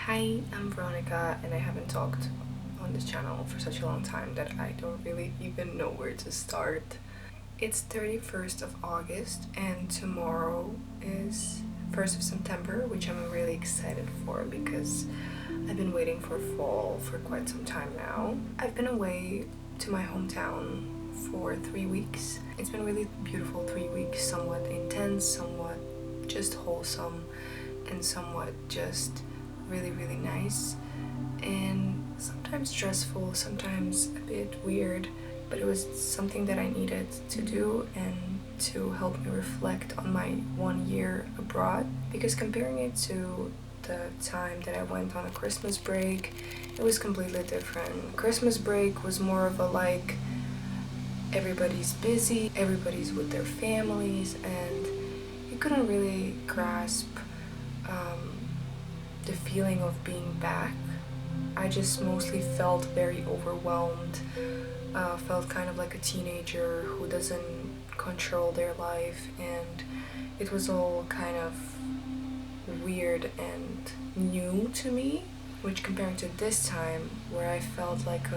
Hi, I'm Veronica, and I haven't talked on this channel for such a long time that I don't really even know where to start. It's 31st of August, and tomorrow is 1st of September, which I'm really excited for because I've been waiting for fall for quite some time now. I've been away to my hometown for 3 weeks. It's been really beautiful 3 weeks, somewhat intense, somewhat just wholesome, and somewhat just really nice, and sometimes stressful, sometimes a bit weird, but it was something that I needed to do and to help me reflect on my 1 year abroad, because comparing it to the time that I went on a Christmas break, it was completely different. Christmas break was more of a like everybody's busy, everybody's with their families, and you couldn't really grasp um, the feeling of being back. I just mostly felt very overwhelmed, felt kind of like a teenager who doesn't control their life, and it was all kind of weird and new to me, which comparing to this time where I felt like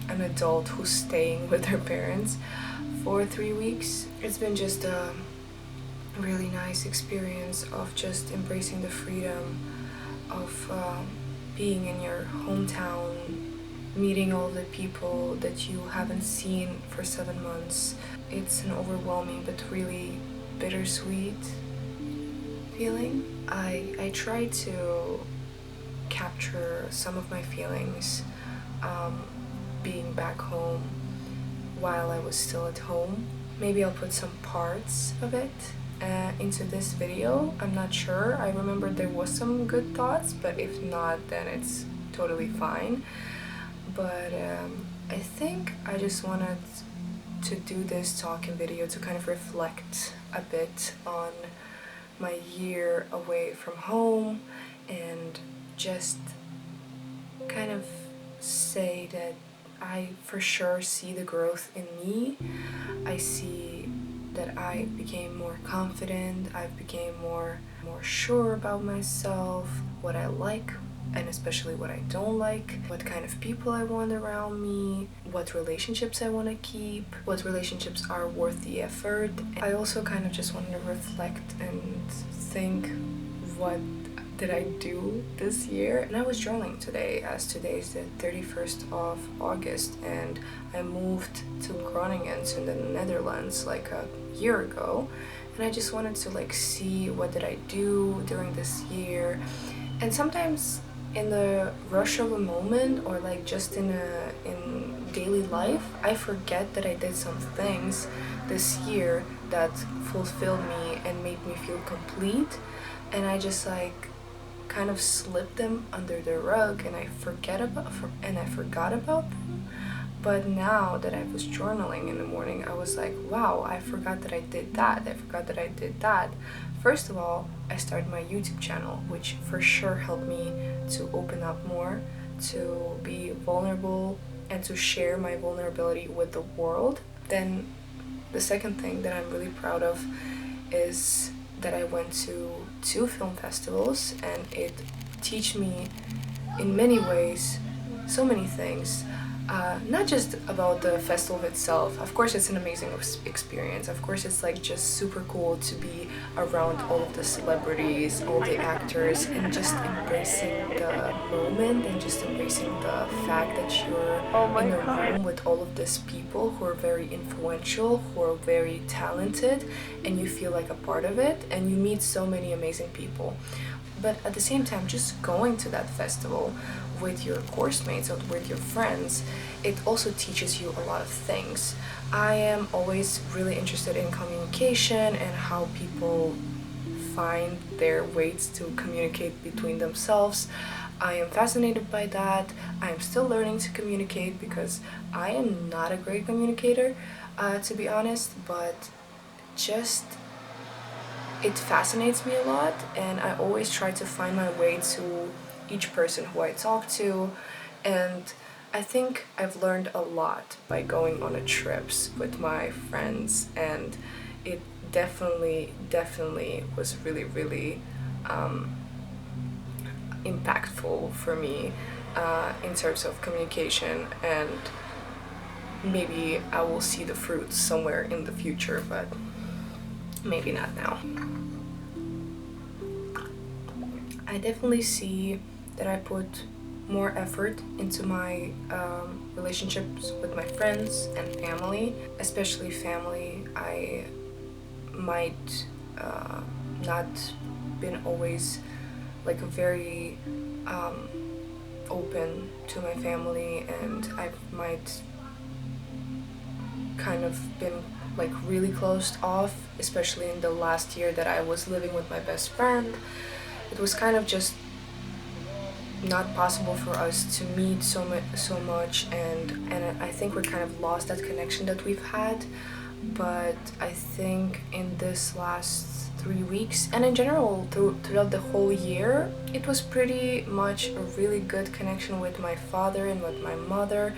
an adult who's staying with their parents for 3 weeks, it's been just a really nice experience of just embracing the freedom of being in your hometown, meeting all the people that you haven't seen for 7 months. It's an overwhelming but really bittersweet feeling. I try to capture some of my feelings being back home while I was still at home. Maybe I'll put some parts of it into this video. I'm not sure. I remember there was some good thoughts, but if not, then it's totally fine. But I think I just wanted to do this talking video to kind of reflect a bit on my year away from home, and just kind of say that I for sure see the growth in me. I see that I became more confident, I became more sure about myself, what I like and especially what I don't like, what kind of people I want around me, what relationships I want to keep, what relationships are worth the effort. I also kind of just wanted to reflect and think, what did I do this year? And I was journaling today, as today is the 31st of August, and I moved to Groningen in the Netherlands like a year ago, and I just wanted to like see what did I do during this year. And sometimes in the rush of a moment, or like just in daily life, I forget that I did some things this year that fulfilled me and made me feel complete, and I just like kind of slip them under the rug, and I forgot about them. But now that I was journaling in the morning, I was like, wow, I forgot that I did that. I forgot that I did that. First of all, I started my YouTube channel, which for sure helped me to open up more, to be vulnerable, and to share my vulnerability with the world. Then the second thing that I'm really proud of is that I went to 2 film festivals, and it teach me in many ways so many things. Not just about the festival itself. Of course, it's an amazing experience. Of course, it's like just super cool to be around all of the celebrities, all the actors, and just embracing the moment, and just embracing the fact that you're in a room with all of these people who are very influential, who are very talented, and you feel like a part of it, and you meet so many amazing people. But at the same time, just going to that festival with your course mates or with your friends, it also teaches you a lot of things. I am always really interested in communication and how people find their ways to communicate between themselves. I am fascinated by that. I am still learning to communicate because I am not a great communicator, to be honest, but just it fascinates me a lot, and I always try to find my way to each person who I talk to, and I think I've learned a lot by going on a trips with my friends, and it definitely was really impactful for me in terms of communication, and maybe I will see the fruits somewhere in the future, but maybe not now. I definitely see that I put more effort into my relationships with my friends and family, especially family. I might not been always like a very open to my family, and I might kind of been like really closed off, especially in the last year that I was living with my best friend. It was kind of just not possible for us to meet so much, and I think we kind of lost that connection that we've had. But I think in this last 3 weeks, and in general throughout the whole year, it was pretty much a really good connection with my father and with my mother.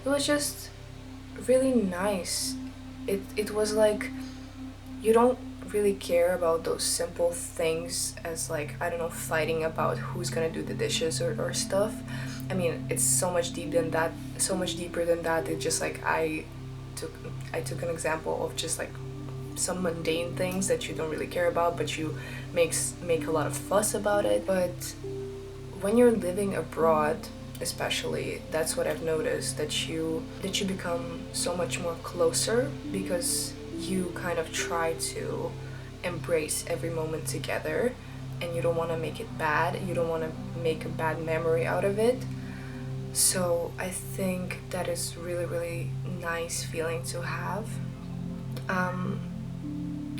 It was just really nice. It was like you don't really care about those simple things as, like, I don't know, fighting about who's gonna do the dishes or stuff. I mean, it's so much so much deeper than that. It's just like I took an example of just like some mundane things that you don't really care about, but you make a lot of fuss about it. But when you're living abroad, especially, that's what I've noticed, that you become so much more closer, because you kind of try to embrace every moment together, and you don't want to make it bad. You don't want to make a bad memory out of it. So I think that is really, really nice feeling to have.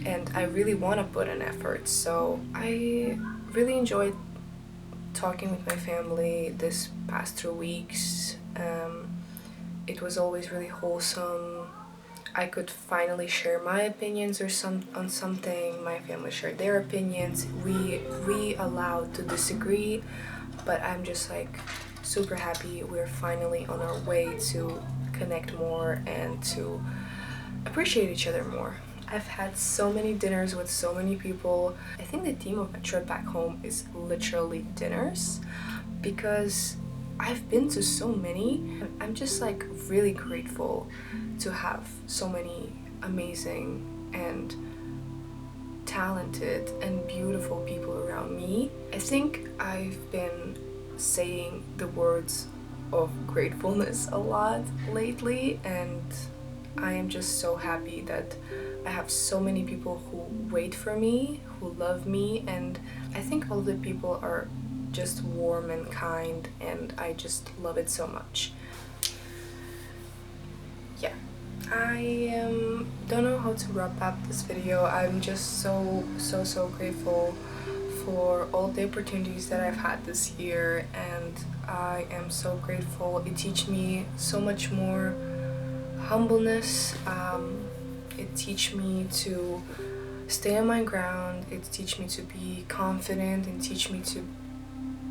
And I really want to put an effort. So I really enjoyed talking with my family this past 2 weeks. It was always really wholesome. I could finally share my opinions on something. My family shared their opinions. We allowed to disagree, but I'm just like super happy we're finally on our way to connect more and to appreciate each other more. I've had so many dinners with so many people. I think the theme of my trip back home is literally dinners, because I've been to so many. I'm just like really grateful to have so many amazing and talented and beautiful people around me. I think I've been saying the words of gratefulness a lot lately, and I am just so happy that I have so many people who wait for me, who love me, and I think all the people are just warm and kind, and I just love it so much. Yeah, I don't know how to wrap up this video. I'm just so grateful for all the opportunities that I've had this year, and I am so grateful. It teach me so much more humbleness. It teach me to stay on my ground. It teach me to be confident, and teach me to,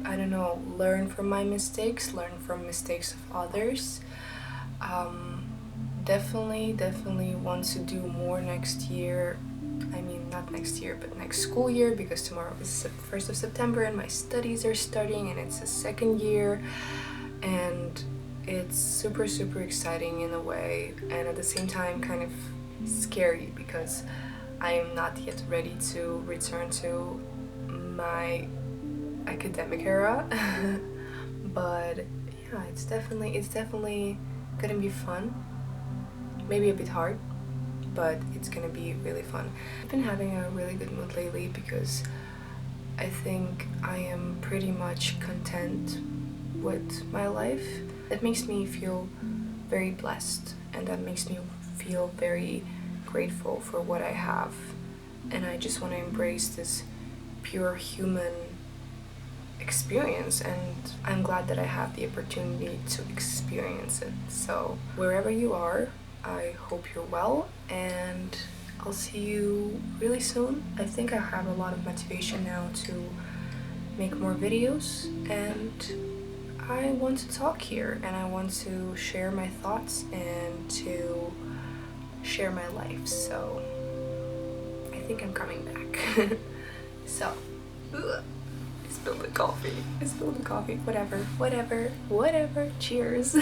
I don't know, learn from my mistakes, learn from mistakes of others. Definitely want to do more next year. I mean, not next year, but next school year, because tomorrow is 1st of September and my studies are starting, and it's the second year, and it's super exciting in a way, and at the same time kind of scary, because I am not yet ready to return to my academic era. But yeah, it's definitely gonna be fun, maybe a bit hard, but it's gonna be really fun. I've been having a really good mood lately, because I think I am pretty much content with my life. That makes me feel very blessed, and that makes me feel very grateful for what I have, and I just want to embrace this pure human experience, and I'm glad that I have the opportunity to experience it. So wherever you are, I hope you're well, and I'll see you really soon. I think I have a lot of motivation now to make more videos, and I want to talk here, and I want to share my thoughts and to share my life. So I think I'm coming back. So it's spilled the coffee. I spilled the coffee. Whatever. Whatever. Whatever. Cheers.